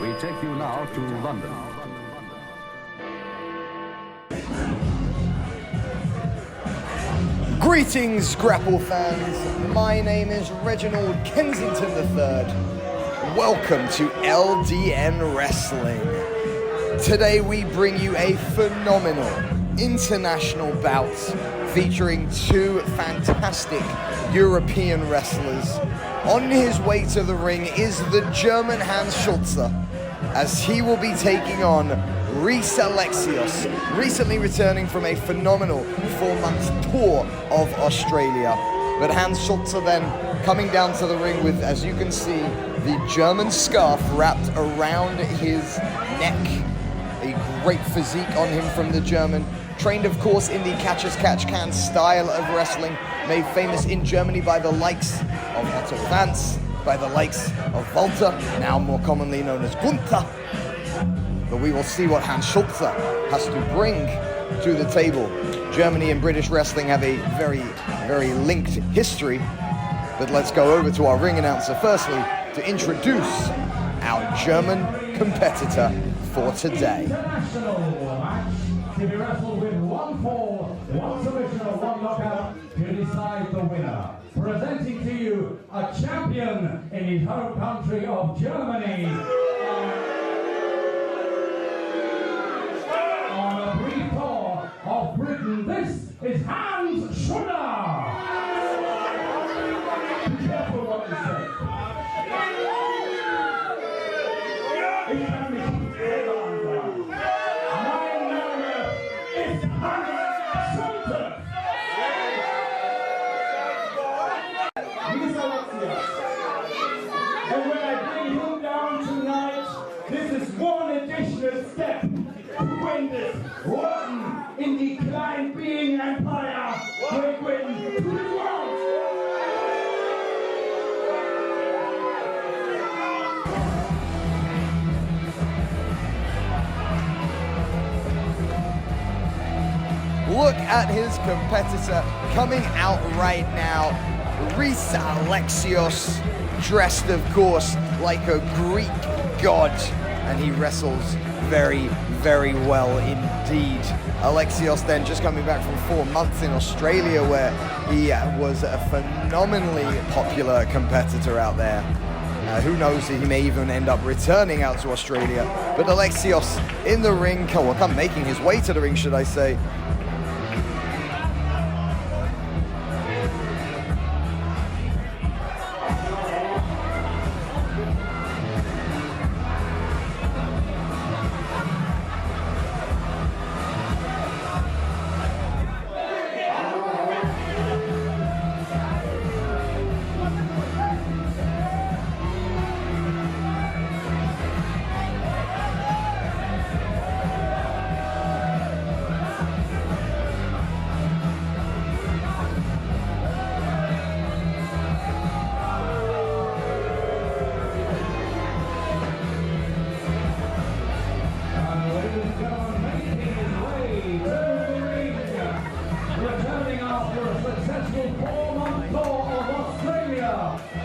We take you now to London. Greetings, grapple fans. My name is Reginald Kensington III. Welcome to LDN Wrestling. Today we bring you a phenomenal international bout featuring two fantastic European wrestlers. On his way to the ring is the German Han Schulte, as he will be taking on Reece Alexios, recently returning from a phenomenal 4-month tour of Australia. But Han Schulte then coming down to the ring with, as you can see, the German scarf wrapped around his neck. A great physique on him from the German. Trained, of course, in the catch-as-catch-can style of wrestling, made famous in Germany by the likes of Otto Vance, by the likes of Walter, now more commonly known as Gunther. But we will see what Han Schulte has to bring to the table. Germany and British wrestling have a very, very linked history. But let's go over to our ring announcer firstly to introduce our German competitor for today. To be wrestled with 1 fall, 1 submission or 1 knockout to decide the winner. Presenting to you a champion in his home country of Germany. On a brief tour of Britain, this is Han Schulte. Be careful what you say. And when I bring him down tonight, this is one additional step to win this rotten in decline being empire. Great Britain to the world. Look at his competitor coming out right now. Reece Alexios, dressed of course like a Greek god, and he wrestles very, very well indeed. Alexios then just coming back from 4 months in Australia, where he was a phenomenally popular competitor out there. Who knows, he may even end up returning out to Australia. But Alexios in the ring, come making his way to the ring, should I say. Returning after a successful 4-month tour of Australia,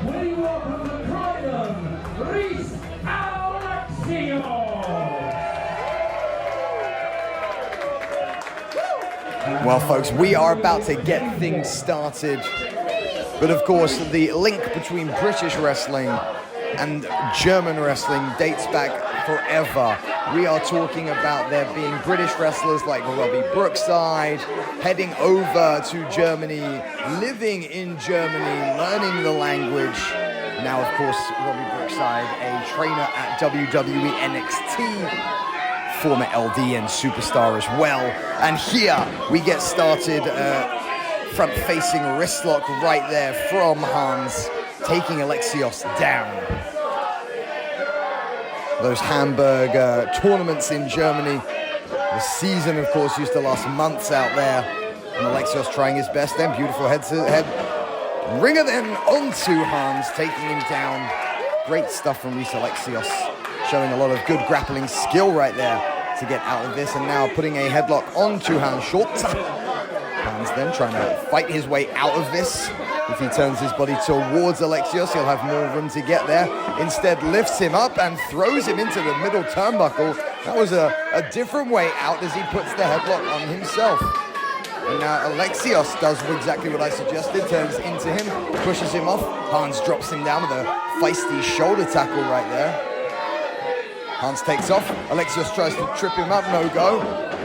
we welcome to Croydon, Reece Alexio. Well, folks, we are about to get things started. But of course, the link between British wrestling and German wrestling dates back forever. We are talking about there being British wrestlers like Robbie Brookside heading over to Germany, living in Germany, learning the language. Now, of course, Robbie Brookside, a trainer at WWE NXT, former LDN superstar as well. And here we get started, front-facing wrist lock right there from Hans, taking Alexios down. Those Hamburg tournaments in Germany. The season, of course, used to last months out there. And Alexios trying his best then. Beautiful head-to-head. Ringer then onto Hans, taking him down. Great stuff from Reece Alexios. Showing a lot of good grappling skill right there to get out of this. And now putting a headlock onto Han Schulte. Hans then trying to fight his way out of this. If he turns his body towards Alexios, he'll have more room to get there. Instead, lifts him up and throws him into the middle turnbuckle. That was a different way out as he puts the headlock on himself. And now Alexios does exactly what I suggested, turns into him, pushes him off. Hans drops him down with a feisty shoulder tackle right there. Hans takes off. Alexios tries to trip him up, no go.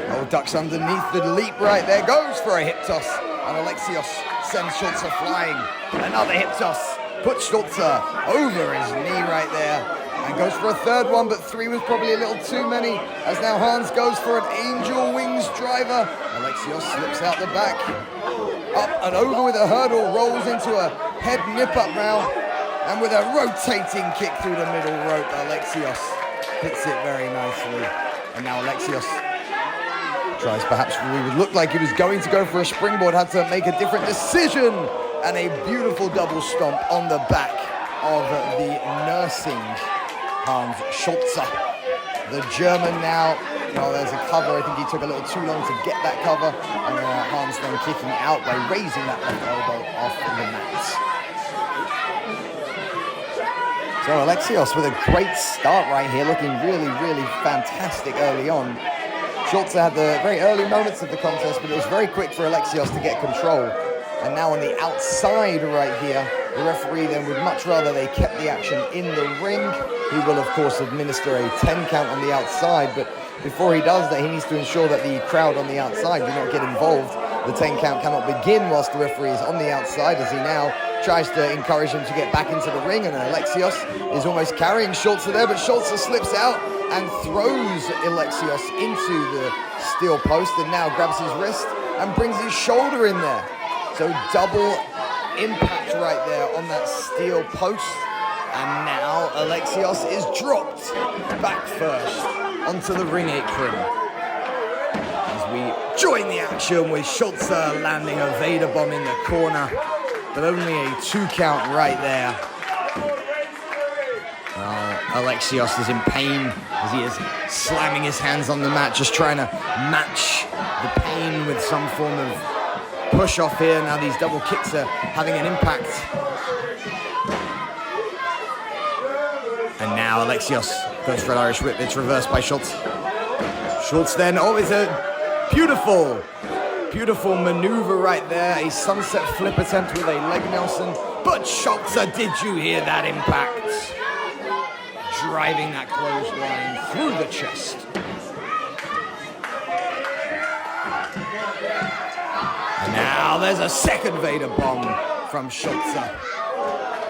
Oh, ducks underneath the leap right there, goes for a hip toss. And Alexios sends Schulte flying. Another hip toss. Puts Schulte over his knee right there. And goes for a third one, but 3 was probably a little too many. As now Hans goes for an angel wings driver. Alexios slips out the back. Up and over with a hurdle, rolls into a head nip-up now. And with a rotating kick through the middle rope, Alexios hits it very nicely. And now Alexios tries perhaps what would look like he was going to go for a springboard, had to make a different decision. And a beautiful double stomp on the back of the nursing Hans Schulte. The German now, there's a cover. I think he took a little too long to get that cover. And Hans then kicking out by raising that left elbow off the mat. So Alexios with a great start right here, looking really, really fantastic early on. Schulte had the very early moments of the contest, but it was very quick for Alexios to get control. And now on the outside right here, the referee then would much rather they kept the action in the ring. He will, of course, administer a 10 count on the outside, but before he does that, he needs to ensure that the crowd on the outside do not get involved. The 10 count cannot begin whilst the referee is on the outside, as he now tries to encourage him to get back into the ring, and Alexios is almost carrying Schulte there, but Schulte slips out and throws Alexios into the steel post, and now grabs his wrist and brings his shoulder in there. So double impact right there on that steel post. And now Alexios is dropped back first onto the ring apron. As we join the action with Schulte landing a Vader bomb in the corner, but only a 2 count right there. Alexios is in pain as he is slamming his hands on the mat, just trying to match the pain with some form of push off here. Now these double kicks are having an impact. And now Alexios goes for an Irish whip. It's reversed by Schulte. Schulte then, it's a beautiful, beautiful maneuver right there. A sunset flip attempt with a leg Nelson. But Schulte, did you hear that impact? Driving that clothesline through the chest. And now there's a second Vader bomb from Schulte.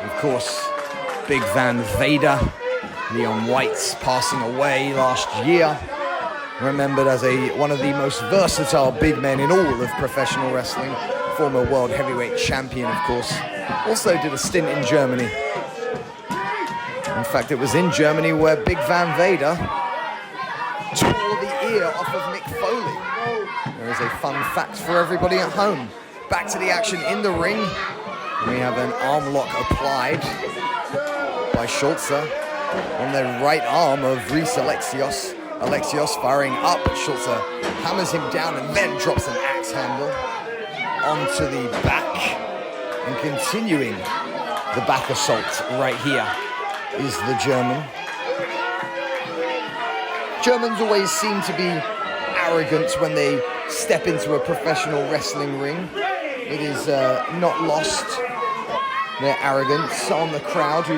Of course, Big Van Vader, Leon White's passing away last year. Remembered as one of the most versatile big men in all of professional wrestling. Former world heavyweight champion, of course. Also did a stint in Germany. In fact, it was in Germany where Big Van Vader tore the ear off of Mick Foley. There is a fun fact for everybody at home. Back to the action in the ring. We have an arm lock applied by Schulte on the right arm of Reece Alexios. Alexios firing up, but Schulte hammers him down and then drops an axe handle onto the back. And continuing the back assault right here is the German. Germans always seem to be arrogant when they step into a professional wrestling ring. It is not lost, their arrogance, on the crowd, who,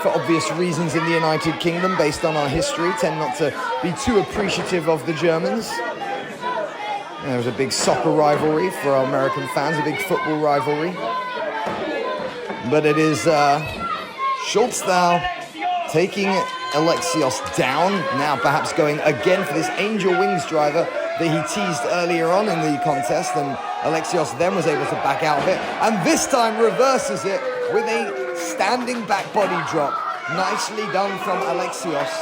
for obvious reasons in the United Kingdom, based on our history, tend not to be too appreciative of the Germans. And there was a big soccer rivalry for our American fans, a big football rivalry. But it is Schulte now taking Alexios down, now perhaps going again for this angel wings driver that he teased earlier on in the contest, and Alexios then was able to back out of it, and this time reverses it with a standing back body drop. Nicely done from Alexios.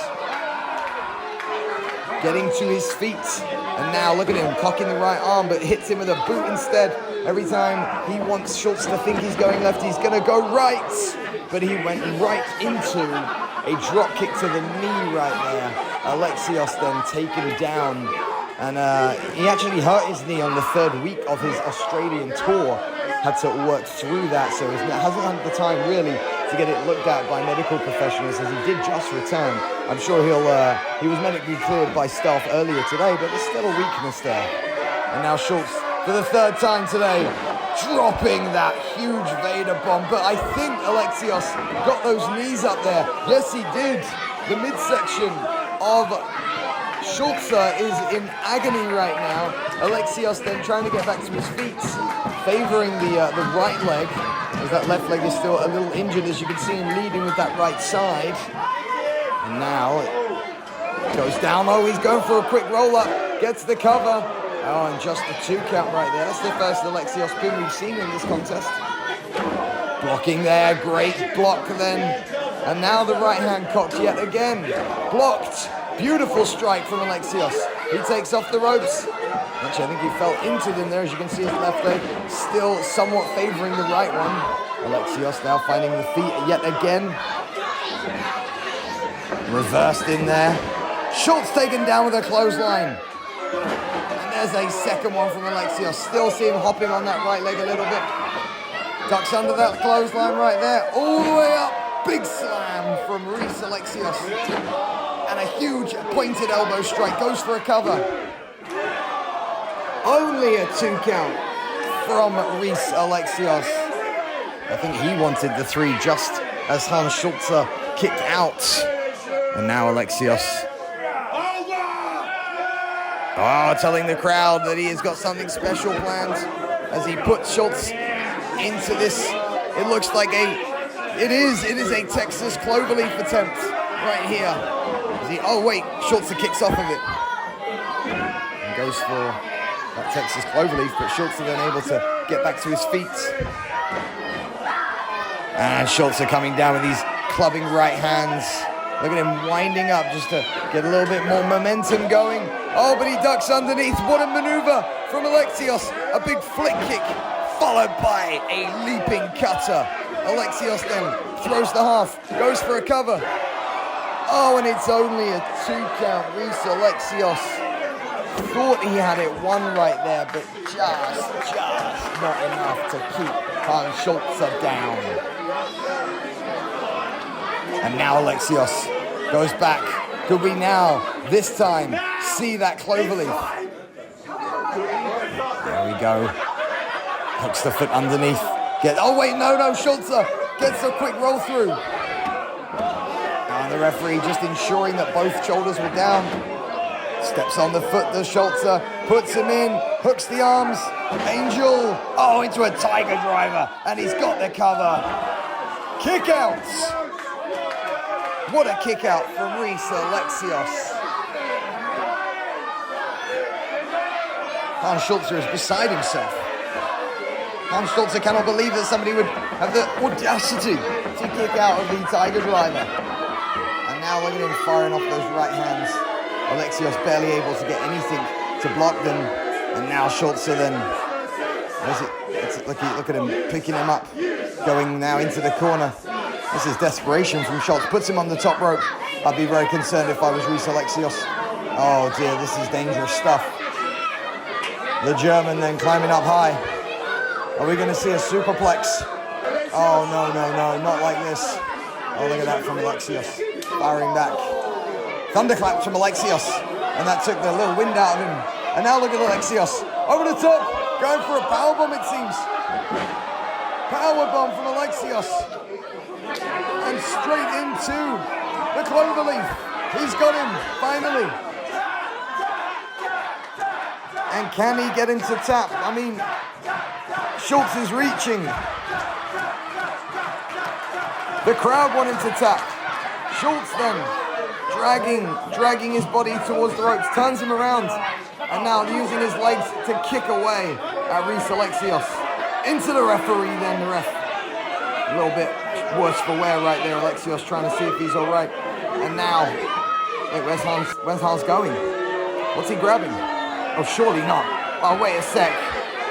Getting to his feet, and now look at him cocking the right arm, but hits him with a boot instead. Every time he wants Schulte to think he's going left, he's going to go right, but he went right into a drop kick to the knee right there. Alexios then taken down, and he actually hurt his knee on the 3rd week of his Australian tour. had to work through that, so he hasn't had the time really to get it looked at by medical professionals, as he did just return. I'm sure he was medically cleared by staff earlier today, but there's still a weakness there. And now Schulte, for the third time today, dropping that huge Vader bomb. But I think Alexios got those knees up there. Yes, he did. The midsection of Schulte is in agony right now. Alexios then trying to get back to his feet, favoring the right leg, as that left leg is still a little injured, as you can see him leading with that right side. And now it goes down. Oh, he's going for a quick roll-up, gets the cover. Oh, and just the 2 count right there. That's the first Alexios pin we've seen in this contest. Blocking there, great block then. And now the right hand cocked yet again. Blocked. Beautiful strike from Alexios. He takes off the ropes. Actually, I think he fell into them there, as you can see his left leg still somewhat favoring the right one. Alexios now finding the feet yet again. Reversed in there. Schulte's taken down with a clothesline. And there's a second one from Alexios. Still see him hopping on that right leg a little bit. Ducks under that clothesline right there. All the way up. Big slam from Reece Alexios. And a huge pointed elbow strike. Goes for a cover. Only a 2 count from Reece Alexios. I think he wanted the 3 just as Han Schulte kicked out. And now Alexios. Oh, telling the crowd that he has got something special planned as he puts Schulte into this. It looks like it is a Texas cloverleaf attempt right here. Oh wait, Schulte kicks off of it. And goes for that Texas cloverleaf, but Schulte then able to get back to his feet. And Schulte coming down with these clubbing right hands. Look at him winding up just to get a little bit more momentum going. Oh, but he ducks underneath. What a maneuver from Alexios. A big flick kick followed by a leaping cutter. Alexios then throws the half, goes for a cover. Oh, and it's only a 2 count. Reece Alexios thought he had it won right there, but just not enough to keep Han Schulte down. And now Alexios goes back. Could we now, this time, see that cloverleaf? There we go. Hooks the foot underneath. Oh wait, no, Schulte gets a quick roll through. And the referee just ensuring that both shoulders were down. Steps on the foot, the Schulte, puts him in, hooks the arms. Angel, into a tiger driver, and he's got the cover. Kick out. What a kick out from Reece Alexios. Han Schulte is beside himself. Han Schulte cannot believe that somebody would have the audacity to kick out of the tiger driver. And now look at him firing off those right hands. Alexios barely able to get anything to block them. And now Schulte then, look at him picking him up, going now into the corner. This is desperation from Schulte. Puts him on the top rope. I'd be very concerned if I was Reece Alexios. Oh dear, this is dangerous stuff. The German then climbing up high. Are we going to see a superplex? Oh, no, not like this. Oh, look at that from Alexios. Firing back. Thunderclaps from Alexios. And that took the little wind out of him. And now look at Alexios. Over the top. Going for a powerbomb, it seems. Powerbomb from Alexios. And straight into the cloverleaf. He's got him, finally. And can he get into tap? I mean, Schulte is reaching. The crowd wanted to tap. Schulte then dragging his body towards the ropes, turns him around, and now using his legs to kick away at Reece Alexios. Into the referee then, the ref. A little bit worse for wear right there, Alexios trying to see if he's all right. And now, wait, where's Hans going? What's he grabbing? Oh, surely not. Oh, wait a sec.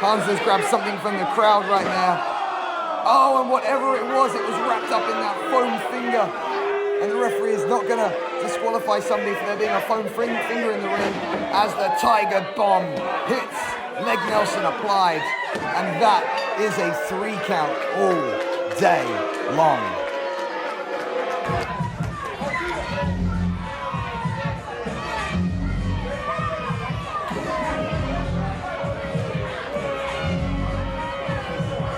Hans has grabbed something from the crowd right there. Oh, and whatever it was wrapped up in that foam finger. And the referee is not going to disqualify somebody for there being a foam finger in the ring as the Tiger Bomb hits. Leg Nelson applied. And that is a 3 count all day long.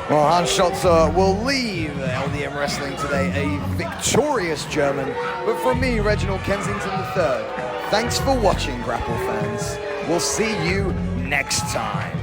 Well, Han Schulte will leave LDN Wrestling today a victorious German. But from me, Reginald Kensington III, thanks for watching, Grapple fans. We'll see you next time.